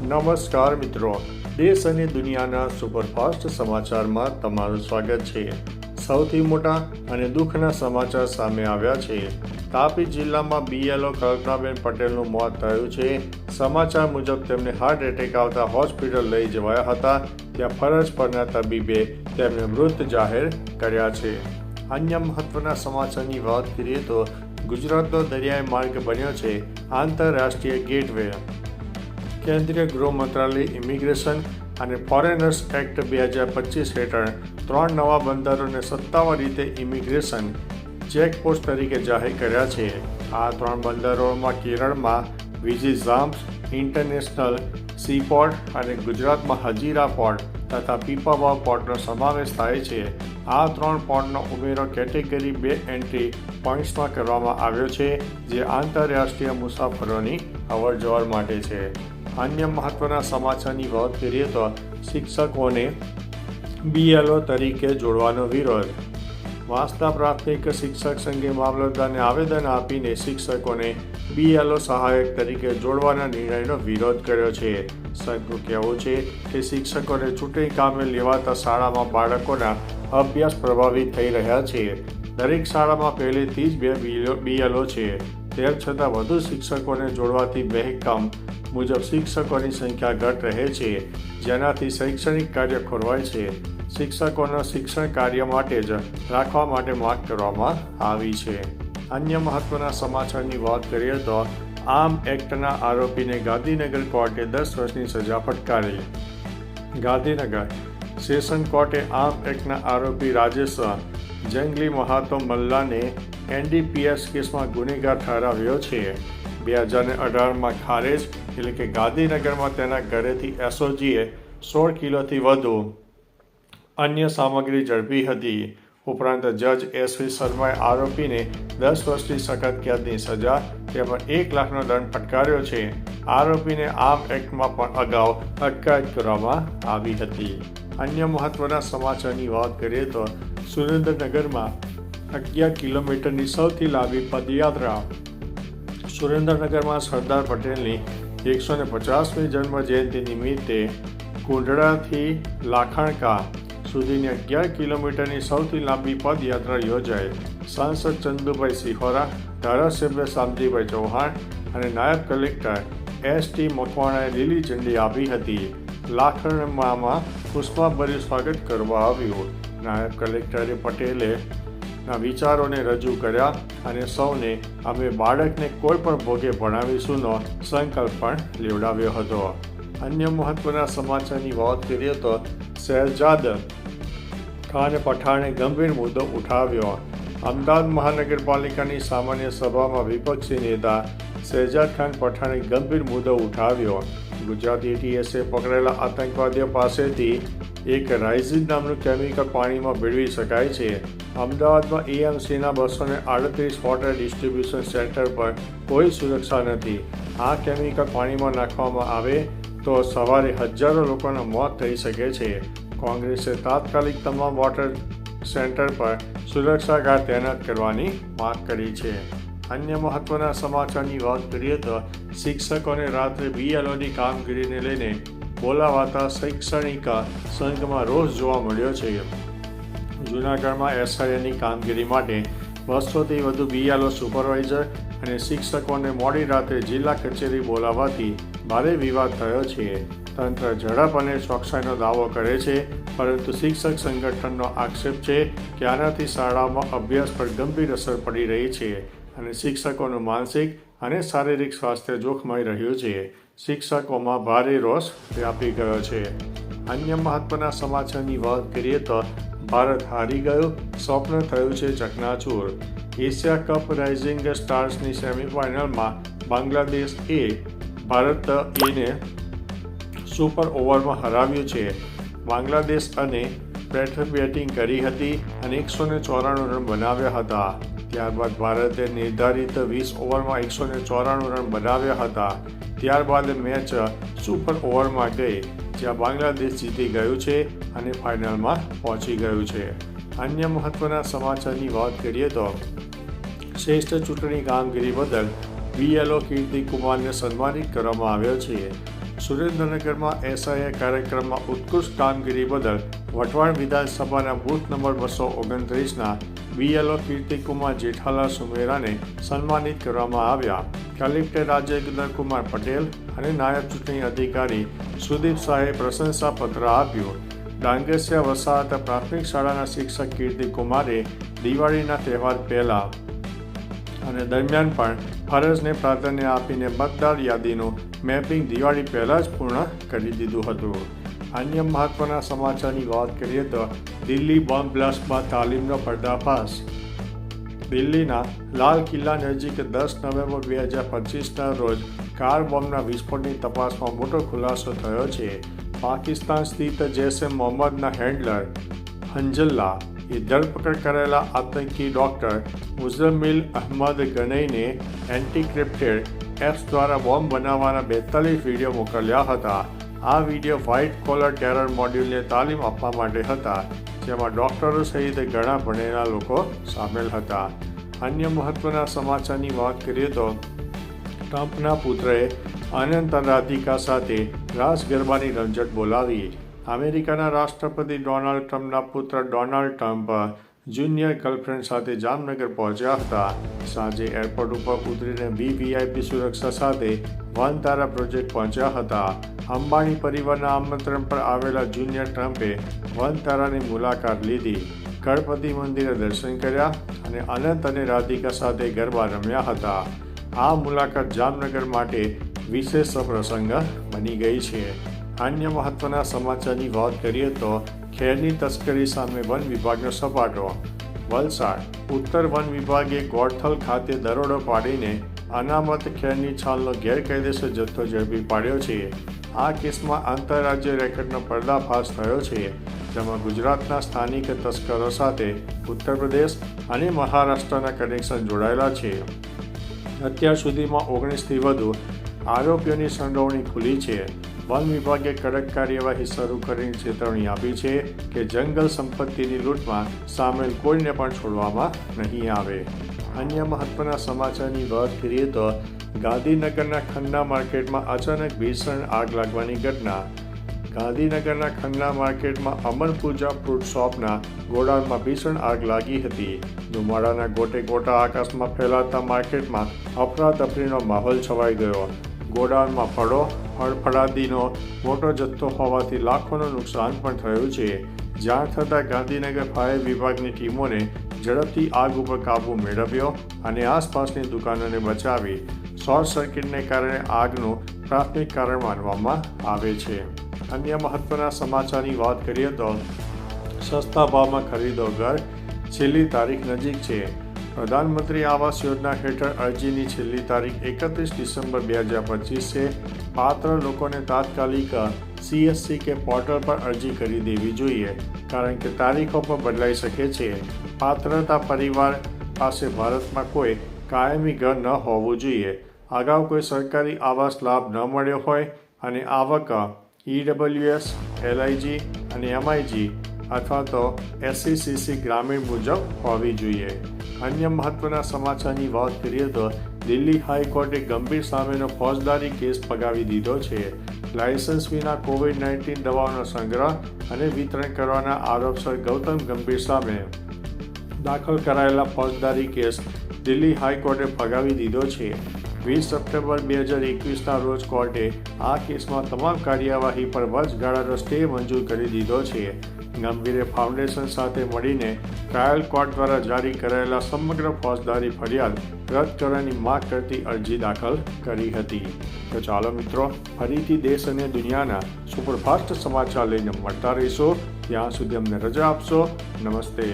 નમસ્કાર મિત્રો, દેશ અને દુનિયાના સુપરફાસ્ટ સમાચારમાં તમારું સ્વાગત છે। સૌથી મોટા અને દુઃખના સમાચાર સામે આવ્યા છે। તાપી જિલ્લામાં બીએલઓ કલ્પનાબેન પટેલનું મોત થયું છે। સમાચાર મુજબ તેમને હાર્ટ એટેક આવતા હોસ્પિટલ લઈ જવાયા હતા, ત્યાં ફરજ પરના તબીબે તેમને મૃત જાહેર કર્યા છે। અન્ય મહત્વના સમાચારની વાત કરીએ તો ગુજરાતનો દરિયાઈ માર્ગ બન્યો છે આંતરરાષ્ટ્રીય ગેટવે। કેન્દ્રીય ગૃહ મંત્રાલય ઇમિગ્રેશન અને ફોરેનર્સ એક્ટ 2025 હેઠળ 3 નવા બંદરોને સત્તાવાર રીતે ઇમિગ્રેશન ચેકપોસ્ટ તરીકે જાહેર કર્યા છે। આ 3 બંદરોમાં કેરળમાં વિજીઝામ્સ ઇન્ટરનેશનલ સીપોર્ટ અને ગુજરાતમાં હજીરા પોર્ટ તથા પીપાવાવ પોર્ટનો સમાવેશ થાય છે। આ 3 પોર્ટનો ઉમેરો કેટેગરી 2 એન્ટ્રી પોઇન્ટ્સમાં કરવામાં આવ્યો છે, જે આંતરરાષ્ટ્રીય મુસાફરોની અવરજવર માટે છે। અન્ય મહત્વના સમાચારની વાત કરીએ તો શિક્ષકોને બીએલઓ તરીકે જોડવાનો વિરોધ। વાંસદા પ્રાથમિક શિક્ષક સંઘે મામલતદારને આવેદન આપીને શિક્ષકોને બીએલઓ સહાયક તરીકે જોડવાના નિર્ણયનો વિરોધ કર્યો છે। સંઘનું કહેવું છે કે શિક્ષકોને ચૂંટણી કામે લેવાતા શાળામાં બાળકોના અભ્યાસ પ્રભાવિત થઈ રહ્યા છે। દરેક શાળામાં પહેલેથી જ 2 બીએલઓ છે, તેમ છતાં વધુ શિક્ષકોને જોડવાથી મહેકમ મુજબ શિક્ષકોની સંખ્યા ઘટ રહે છે, જેનાથી શૈક્ષણિક કાર્ય ખોરવાય છે। શિક્ષકોના શિક્ષણ કાર્ય માટે જ રાખવા માટે માંગ કરવામાં આવી છે। અન્ય મહત્વના સમાચારની વાત કરીએ તો આર્મ એક્ટના આરોપીને ગાંધીનગર કોર્ટે 10 વર્ષની સજા ફટકારી। ગાંધીનગર સેશન કોર્ટે આર્મ એક્ટના આરોપી રાજેશ જંગલી મહાતો મલ્લાને એનડીપીએસ કેસમાં ગુનેગાર ઠરાવ્યો છે। 2018માં ખારેજ એટલે કે ગાંધીનગરમાં તેના ઘરેથી એસઓજીએ 16 કિલોથી વધુ અન્ય સામગ્રી ઝડપી હતી। ઉપરાંત જજ એસવી શર્માએ આરોપીને 10 વર્ષની સખત કેદની સજા તેમજ 1 લાખનો દંડ ફટકાર્યો છે। આરોપીને આર્મ એક્ટમાં પણ અગાઉ અટકાયત કરવામાં આવી હતી। અન્ય મહત્વના સમાચારની વાત કરીએ તો સુરેન્દ્રનગરમાં 11 કિલોમીટરની સૌથી લાંબી પદયાત્રા। સુરેન્દ્રનગરમાં સરદાર પટેલની 150મી જન્મ જયંતિ નિમિત્તે કુંડળાથી લાખણકા સુધીની 11 કિલોમીટરની સૌથી લાંબી પદયાત્રા યોજાઈ। સાંસદ ચંદુભાઈ સિહોરા, ધારાસભ્ય શામજીભાઈ ચૌહાણ અને નાયબ કલેક્ટર એસટી મકવાણાએ લીલી ઝંડી આપી હતી। લાખણકામાં પુષ્પાભર્યું સ્વાગત કરવામાં આવ્યું। નાયબ કલેક્ટરે પટેલના વિચારોને રજૂ કર્યા અને સૌને અમે બાળકને કોઈ પણ ભોગે ભણાવીશુંનો સંકલ્પ પણ લેવડાવ્યો હતો। અન્ય મહત્વના સમાચારની વાત કરીએ તો શહેજાદ ખાન પઠાણે ગંભીર મુદ્દો ઉઠાવ્યો। અમદાવાદ મહાનગરપાલિકાની સામાન્ય સભામાં વિપક્ષી નેતા શહેજાદ ખાન પઠાણે ગંભીર મુદ્દો ઉઠાવ્યો। ગુજરાત એટીએસે પકડેલા આતંકવાદીઓ પાસેથી એક રાઇઝિન નામનું કેમિકલ પાણીમાં ભેળવી શકાય છે। અમદાવાદમાં એએમસીના 238 વોટર ડિસ્ટ્રીબ્યુશન સેન્ટર પર કોઈ સુરક્ષા નથી। આ કેમિકલ પાણીમાં નાખવામાં આવે તો સવારે હજારો લોકોના મોત થઈ શકે છે। કોંગ્રેસે તાત્કાલિક તમામ વોટર સેન્ટર પર સુરક્ષા ગાર્ડ તૈનાત કરવાની માંગ કરી છે। અન્ય મહત્વના સમાચારની વાત કરીએ તો શિક્ષકોને રાત્રે બીએલઓની કામગીરીને લઈને બોલાવાતા શૈક્ષણિક સંઘમાં રોષ જોવા મળ્યો છે। જૂનાગઢમાં એસઆઈની કામગીરી માટે 200થી વધુ બીએલઓ સુપરવાઇઝર અને શિક્ષકોને મોડી રાત્રે જિલ્લા કચેરી બોલાવવાથી ભારે વિવાદ થયો છે। તંત્ર ઝડપ અને ચોકસાઈનો દાવો કરે છે, પરંતુ શિક્ષક સંગઠનનો આક્ષેપ છે કે આનાથી શાળામાં અભ્યાસ પર ગંભીર અસર પડી રહી છે અને શિક્ષકોનું માનસિક અને શારીરિક સ્વાસ્થ્ય જોખમાઈ રહ્યું છે। શિક્ષકોમાં ભારે રોષ વ્યાપી ગયો છે। અન્ય મહત્વના સમાચારની વાત કરીએ તો ભારત હારી ગયું, સ્વપ્ન થયું છે ચકનાચૂર। એશિયા કપ રાઇઝિંગ સ્ટાર્સની સેમીફાઇનલમાં બાંગ્લાદેશ એ ભારત એને સુપર ઓવરમાં હરાવ્યું છે। બાંગ્લાદેશ અને પ્રથમ બેટિંગ કરી હતી અને 194 રન બનાવ્યા હતા। ત્યારબાદ ભારતે નિર્ધારિત 20 ઓવરમાં 194 રન બનાવ્યા હતા। ત્યારબાદ મેચ સુપર ઓવરમાં ગઈ, જ્યાં બાંગ્લાદેશ જીતી ગયું છે અને ફાઇનલમાં પહોંચી ગયું છે। અન્ય મહત્વના સમાચારની વાત કરીએ તો શ્રેષ્ઠ ચૂંટણી કામગીરી બદલ બીએલઓ કીર્તિ કુમારને સન્માનિત કરવામાં આવ્યો છે। સુરેન્દ્રનગરમાં એસઆઈએ કાર્યક્રમમાં ઉત્કૃષ્ટ કામગીરી બદલ વટવાણ વિધાનસભાના booth number 229ના BLO Kirtikumar Jethalal સુમેરાને સન્માનિત કરવામાં આવ્યા. કલેક્ટર રાજેન્દ્ર કુમાર પટેલ અને નાયબ ચૂંટણી અધિકારી સુદીપ શાહે પ્રશંસાપત્ર આપ્યું. ડાંગસિયા વસાહત પ્રાથમિક શાળાના શિક્ષક કીર્તિકુમારે દિવાળીના તહેવાર પહેલા અને દરમિયાન પણ ફરજને પ્રાધાન્ય આપીને મતદાર યાદીનું મેપિંગ દિવાળી પહેલાં જ પૂર્ણ કરી દીધું હતું. અન્ય મહત્વના સમાચારની વાત કરીએ તો દિલ્હી બોમ્બ બ્લાસ્ટમાં તાલીમનો પર્દાફાશ. દિલ્હીના લાલ કિલ્લા નજીક 10 નવેમ્બર 2025ના રોજ કાર બોમ્બના વિસ્ફોટની તપાસમાં મોટો ખુલાસો થયો છે. પાકિસ્તાન સ્થિત જૈશ-એ મોહમ્મદના હેન્ડલર હંઝલા એ ધરપકડ કરેલા આતંકી ડોક્ટર મુઝમ્મિલ અહમદ ગનઈને એન્ટીક્રિપ્ટેડ એપ્સ દ્વારા બોમ્બ બનાવવાના 42 વિડીયો મોકલ્યા હતા. આ વિડીયો વ્હાઇટ કોલર ટેરર મોડ્યુલને તાલીમ આપવા માટે હતા, જેમાં ડોક્ટરો સહિત ઘણા ભણેલા લોકો સામેલ હતા. અન્ય મહત્વના સમાચારની વાત કરીએ તો ટ્રમ્પના પુત્રએ અનંત રાધિકા સાથે રાસ ગરબાની રમઝટ બોલાવી. અમેરિકાના રાષ્ટ્રપતિ ડોનાલ્ડ ટ્રમ્પના પુત્ર ડોનાલ્ડ ટ્રમ્પ જુનિયર ગર્લફ્રેન્ડ સાથે જામનગર પહોંચ્યા હતા. સાંજે એરપોર્ટ ઉપર ઉતરીને VVIP સુરક્ષા સાથે વનતારા પ્રોજેક્ટ પહોંચ્યા હતા. અંબાણી પરિવારના આમંત્રણ પર આવેલા જુનિયર ટ્રમ્પે વનતારાની મુલાકાત લીધી, ગણપતિ મંદિરે દર્શન કર્યા અને અનંત અને રાધિકા સાથે ગરબા રમ્યા હતા. આ મુલાકાત જામનગર માટે વિશેષ પ્રસંગ બની ગઈ છે. અન્ય મહત્વના સમાચારની વાત કરીએ તો ખેરની તસ્કરી સામે વન વિભાગનો સપાટો. વલસાડ ઉત્તર વન વિભાગે ગોળથલ ખાતે દરોડો પાડીને અનામત ખેરની છાલનો ગેરકાયદેસર જથ્થો ઝડપી પાડ્યો છે. આ કેસમાં આંતરરાજ્ય રેકેટનો પર્દાફાશ થયો છે, જેમાં ગુજરાતના સ્થાનિક તસ્કરો સાથે ઉત્તર પ્રદેશ અને મહારાષ્ટ્રના કનેક્શન જોડાયેલા છે. અત્યાર સુધીમાં 19થી વધુ આરોપીઓની સંડોવણી ખુલી છે. વન વિભાગે કડક કાર્યવાહી શરૂ કરીને ચેતવણી આપી છે કે જંગલ સંપત્તિની લૂંટમાં સામેલ કોઈને પણ છોડવામાં નહીં આવે. અન્ય મહત્વના સમાચારની વાત કરીએ તો ગાંધીનગરના ખન્ના માર્કેટમાં અચાનક ભીષણ આગ લાગવાની ઘટના. ગાંધીનગરના ખન્ના માર્કેટમાં અમર પૂજા ફ્રૂટ શોપના ગોડાઉનમાં ભીષણ આગ લાગી હતી. ધુમાડાના ગોટે ગોટા આકાશમાં ફેલાતા માર્કેટમાં અફરાતફરીનો માહોલ છવાઈ ગયો. ગોડાઉનમાં ફળફળાદીનો મોટો જથ્થો હોવાથી લાખોનું નુકસાન પણ થયું છે. જાણ થતાં ગાંધીનગર ફાયર વિભાગની ટીમોને ઝડપથી આગ ઉપર કાબૂ મેળવ્યો અને આસપાસની દુકાનોને બચાવી. શોર્ટ સર્કિટને કારણે આગનું પ્રાથમિક કારણ માનવામાં આવે છે. અન્ય મહત્વના સમાચારની વાત કરીએ તો સસ્તા ભાવમાં ખરીદો ઘર, છેલ્લી તારીખ નજીક છે. પ્રધાનમંત્રી આવાસ યોજના હેઠળ અરજીની છેલ્લી તારીખ 31 ડિસેમ્બર 2025 છે. પાત્ર લોકોને તાત્કાલિક CSC કે પોર્ટલ પર અરજી કરી દેવી જોઈએ, કારણ કે તારીખો પણ બદલાઈ શકે છે. પાત્રતા પરિવાર પાસે ભારતમાં કોઈ કાયમી ઘર ન હોવું જોઈએ, અગાઉ કોઈ સરકારી આવાસ લાભ ન મળ્યો હોય અને આવક EWS, LIG અને MIG અથવા તો SCCC ગ્રામીણ મુજબ હોવી જોઈએ. અન્ય મહત્વના સમાચારની વાત કરીએ તો દિલ્હી હાઈકોર્ટે ગંભીર સામેનો ફોજદારી કેસ ફગાવી દીધો છે. લાયસન્સ વિના COVID-19 દવાઓનો સંગ્રહ અને વિતરણ કરવાના આરોપસર ગૌતમ ગંભીર સામે દાખલ કરાયેલા ફોજદારી કેસ દિલ્હી હાઈકોર્ટે ફગાવી દીધો છે. 20 સપ્ટેમ્બર 2021ના રોજ કોર્ટે આ કેસમાં તમામ કાર્યવાહી પર વચગાળાનો સ્ટે મંજૂર કરી દીધો છે. ગંભીરે ફાઉન્ડેશન સાથે મળીને ટ્રાયલ કોર્ટ દ્વારા જારી કરાયેલા સમગ્ર ફોજદારી ફરિયાદ રદ કરવાની માંગ કરતી અરજી દાખલ કરી હતી. તો ચાલો મિત્રો, ફરીથી દેશ અને દુનિયાના સુપરફાસ્ટ સમાચાર લઈને મળતા રહીશો. ત્યાં સુધી અમને રજા આપશો. નમસ્તે.